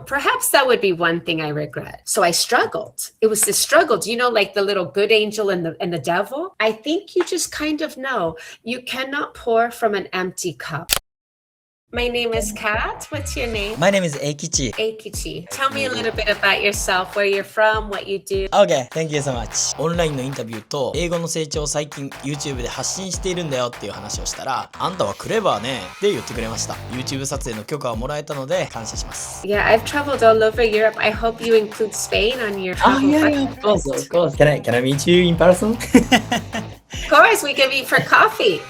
perhaps that would be one thing I regret. So I struggled. It was the struggle. Do you know, like the little good angel and the devil? I think you just kind of know you cannot pour from an empty cup. My name is Kat. What's your name? My name is Eikichi. Eikichi. Tell me a little bit about yourself, where you're from, what you do. Okay, thank you so much. オンラインのインタビューと英語の成長を最近 YouTube で発信しているんだよっていう話をしたら、あんたはクレバーねって言ってくれました。YouTube 撮影の許可をもらえたので感謝します。Yeah, I've traveled all over Europe. I hope you include Spain on your travel. Yeah, of course. Can I meet you in person? Of course, we can meet for coffee.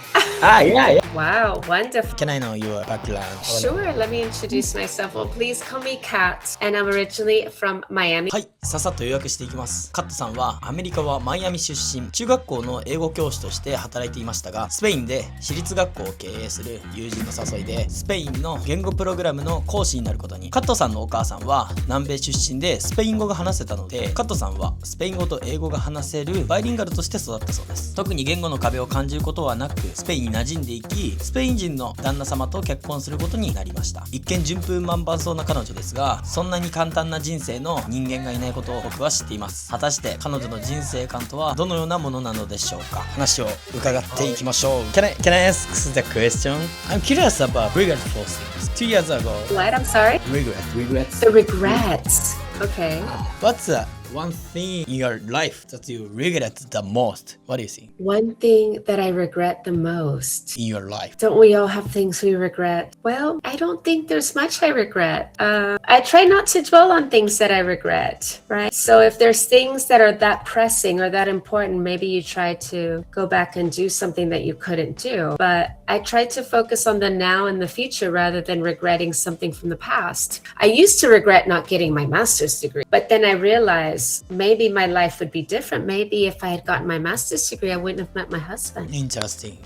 Yeah. Wow, wonderful. Can I know your background? Sure, let me introduce myself. Well, please call me Kat, and I'm originally from Miami. はい、ささっと予約していきます。カットさんはアメリカはマイアミ出身、中学校の英語教師として働いていましたが、スペインで私立学校を経営する友人の誘いでスペインの言語プログラムの講師になることに。カットさんのお母さんは南米出身でスペイン語が話せたので、カットさんはスペイン語と英語が話せるバイリンガルとして育ったそうです。特に言語の壁を感じることはなく、スペインに馴染んでいき、スペイン人の旦那様と結婚することになりました。一見順風満帆そうな彼女ですが、そんなに簡単な人生の人間がいないことを僕は知っています。果たして彼女の人生観とはどのようなものなのでしょうか。話を伺っていきましょう。Can I ask the question? I'm curious about regret for things. 2 years ago. What? I'm sorry? Regrets. The regrets. Okay. What's the one thing in your life that you regret the most? What do you think? One thing that I regret the most. In your life? Don't we all have things we regret? Well, I don't think there's much I regret. I try not to dwell on things that I regret, right? So if there's things that are that pressing or that important, maybe you try to go back and do something that you couldn't do. But I try to focus on the now and the future rather than regretting something from the past. I used to regret not getting my master's degree, but then I realized maybe my life would be different. Maybe if I had gotten my master's degree, I wouldn't have met my husband. Interesting.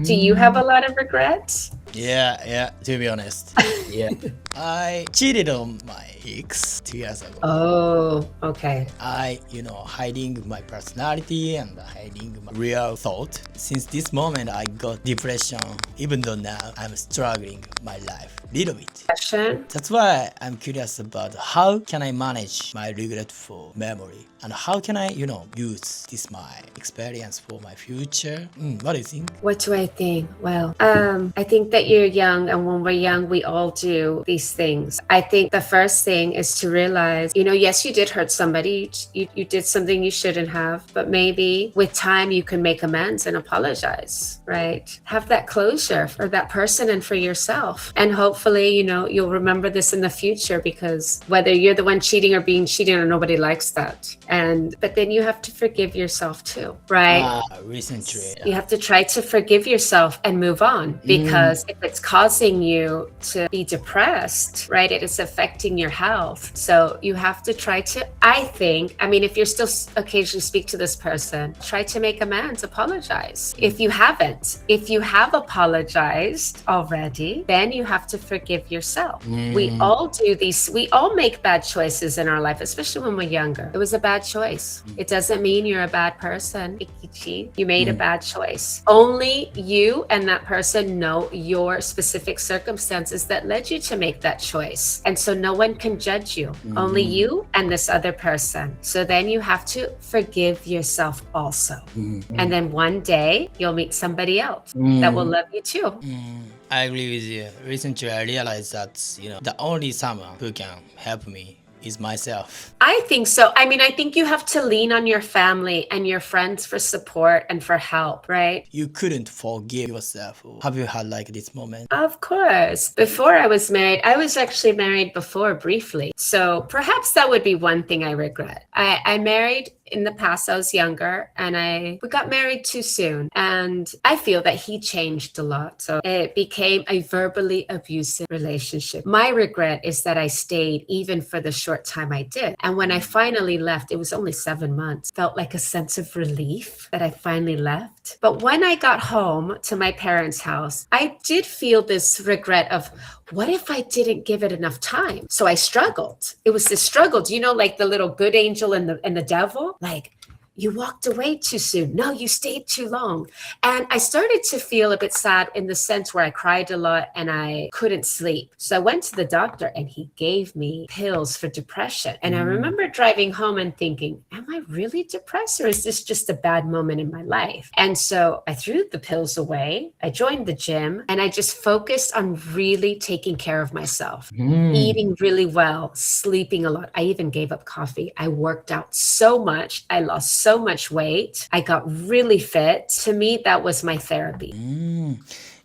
Do you have a lot of regrets? Yeah, to be honest. Yeah. I cheated on my ex 2 years ago. Oh, okay. I, hiding my personality and hiding my real thought. Since this moment, I got depression, even though now I'm struggling my life a little bit. Question? That's why I'm curious about how can I manage my regretful memory and how can I, use this my experience for my future. What do you think? What do I think? Well, I think that you're young, and when we're young, we all do these things. I think the first thing is to realize, yes, you did hurt somebody. You did something you shouldn't have, but maybe with time you can make amends and apologize, right? Have that closure for that person and for yourself. And hopefully, you'll remember this in the future, because whether you're the one cheating or being cheated on, nobody likes that. But then you have to forgive yourself too, right? Recently. You have to try to forgive yourself and move on, because if it's causing you to be depressed, right, it is affecting your health. So you have to try to, if you're still occasionally speak to this person, try to make amends, apologize. If you have apologized already, then you have to forgive yourself. We all do these, we all make bad choices in our life, especially when we're younger. It was a bad choice. It doesn't mean you're a bad person. Ikichi, you made a bad choice. Only you and that person know your specific circumstances that led you to make that choice. And so no one can judge you. Only you and this other person. So then you have to forgive yourself also. And then one day you'll meet somebody else that will love you too. I agree with you. Recently, I realized that, the only someone who can help me is myself. I think so. I think you have to lean on your family and your friends for support and for help, right? You couldn't forgive yourself. Have you had like this moment? Of course. Before I was married, I was actually married before briefly. So perhaps that would be one thing I regret. I married in the past. I was younger, and we got married too soon, and I feel that he changed a lot. So it became a verbally abusive relationship. My regret is that I stayed even for the short time I did. And when I finally left, it was only 7 months. Felt like a sense of relief that I finally left. But when I got home to my parents' house, I did feel this regret of, what if I didn't give it enough time? So I struggled. It was this struggle. Do you know, like the little good angel and the devil? Like, you walked away too soon. No, you stayed too long. And I started to feel a bit sad in the sense where I cried a lot and I couldn't sleep. So I went to the doctor and he gave me pills for depression. And I remember driving home and thinking, am I really depressed or is this just a bad moment in my life? And so I threw the pills away. I joined the gym and I just focused on really taking care of myself, eating really well, sleeping a lot. I even gave up coffee. I worked out so much. I lost so much weight. I got really fit. To me, that was my therapy.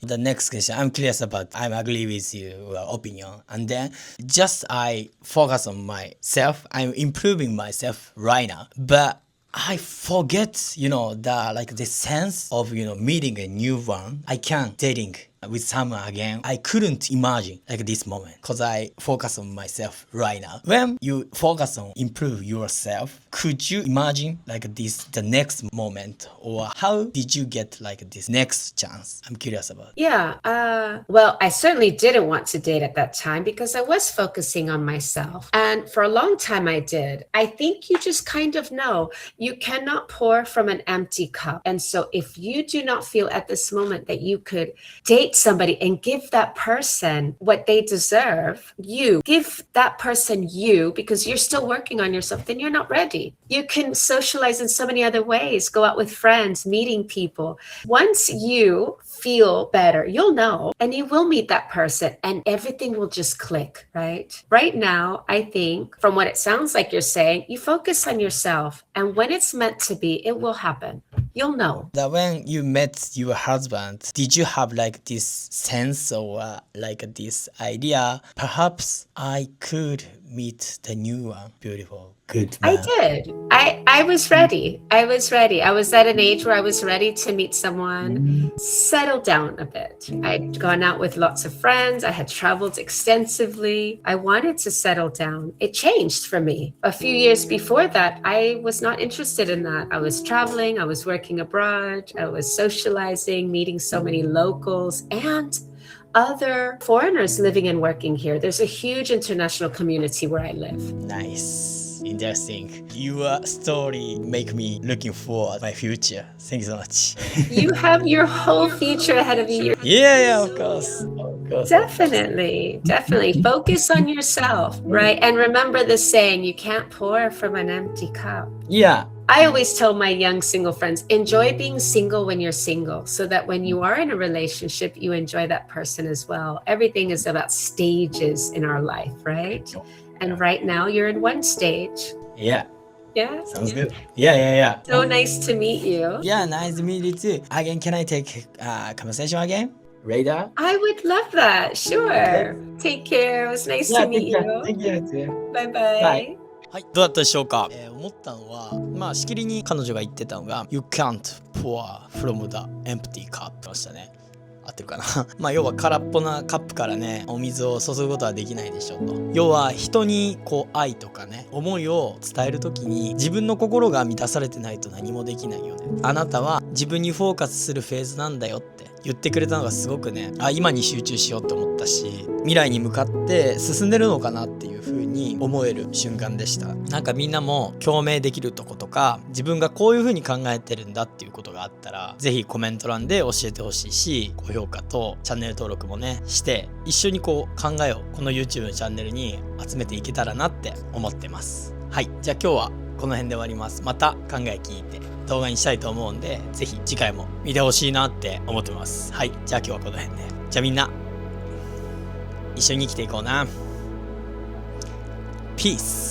The next question, I'm curious about, I agree with your opinion. And then just I focus on myself. I'm improving myself right now. But I forget, the sense of, meeting a new one. I can't dating with someone again. I couldn't imagine this moment because I focus on myself right now. When you focus on improve yourself, could you imagine the next moment, or how did you get this next chance? I'm curious about. Yeah. Well, I certainly didn't want to date at that time because I was focusing on myself. And for a long time I did. I think you just kind of know you cannot pour from an empty cup. And so if you do not feel at this moment that you could date somebody and give that person what they deserve, you give that person you, because you're still working on yourself, then you're not ready. You can socialize in so many other ways, go out with friends, meeting people. Once you feel better, you'll know, and you will meet that person and everything will just click, right? Right now, I think from what it sounds like you're saying, you focus on yourself, and when it's meant to be, it will happen. You'll know. That when you met your husband, did you have this sense or this idea? Perhaps I could meet the new one, beautiful, good man. I did. I was ready. I was at an age where I was ready to meet someone, settle down a bit. I'd gone out with lots of friends. I had traveled extensively. I wanted to settle down. It changed for me. A few years before that, I was not interested in that. I was traveling. I was working abroad. I was socializing, meeting so many locals and other foreigners living and working here. There's a huge international community where I live. Nice. Interesting. Your story make me looking forward my future. Thank you so much. You have your whole future ahead of you. Yeah, of course. Definitely. Focus on yourself, right? And remember the saying, you can't pour from an empty cup. Yeah. I always tell my young single friends, enjoy being single when you're single, so that when you are in a relationship, you enjoy that person as well. Everything is about stages in our life, right? And right now you're in one stage. Yeah. Yeah. Sounds good. Yeah. So nice to meet you. Yeah, nice to meet you too. Again, can I take conversation again? Later? I would love that. Sure. Take care. It was nice to meet you. Thank you. Bye-bye. Bye. はい、どうだったでしょうか、思ったのは、しきりに彼女が言ってたのが You can't pour from the empty cup ましたね。合ってるかな要は空っぽなカップからね、お水を注ぐことはできないでしょうと。要は人に愛とかね、思いを伝えるときに自分の心が満たされてないと何もできないよね。あなたは自分にフォーカスするフェーズなんだよって言ってくれたのがすごくね、今に集中しようって思ったし、未来に向かって進んでるのかなっていう風に思える瞬間でした。なんかみんなも共鳴できるとことか、自分がこういう風に考えてるんだっていうことがあったら、ぜひコメント欄で教えてほしいし、高評価とチャンネル登録もねして一緒に考えをこの YouTube のチャンネルに集めていけたらなって思ってます。はい、じゃあ今日はこの辺で終わります。また考え聞いて動画にしたいと思うんで、ぜひ次回も見てほしいなって思ってます。はい、じゃあ今日はこの辺で。じゃあみんな一緒に生きていこうな。ピース。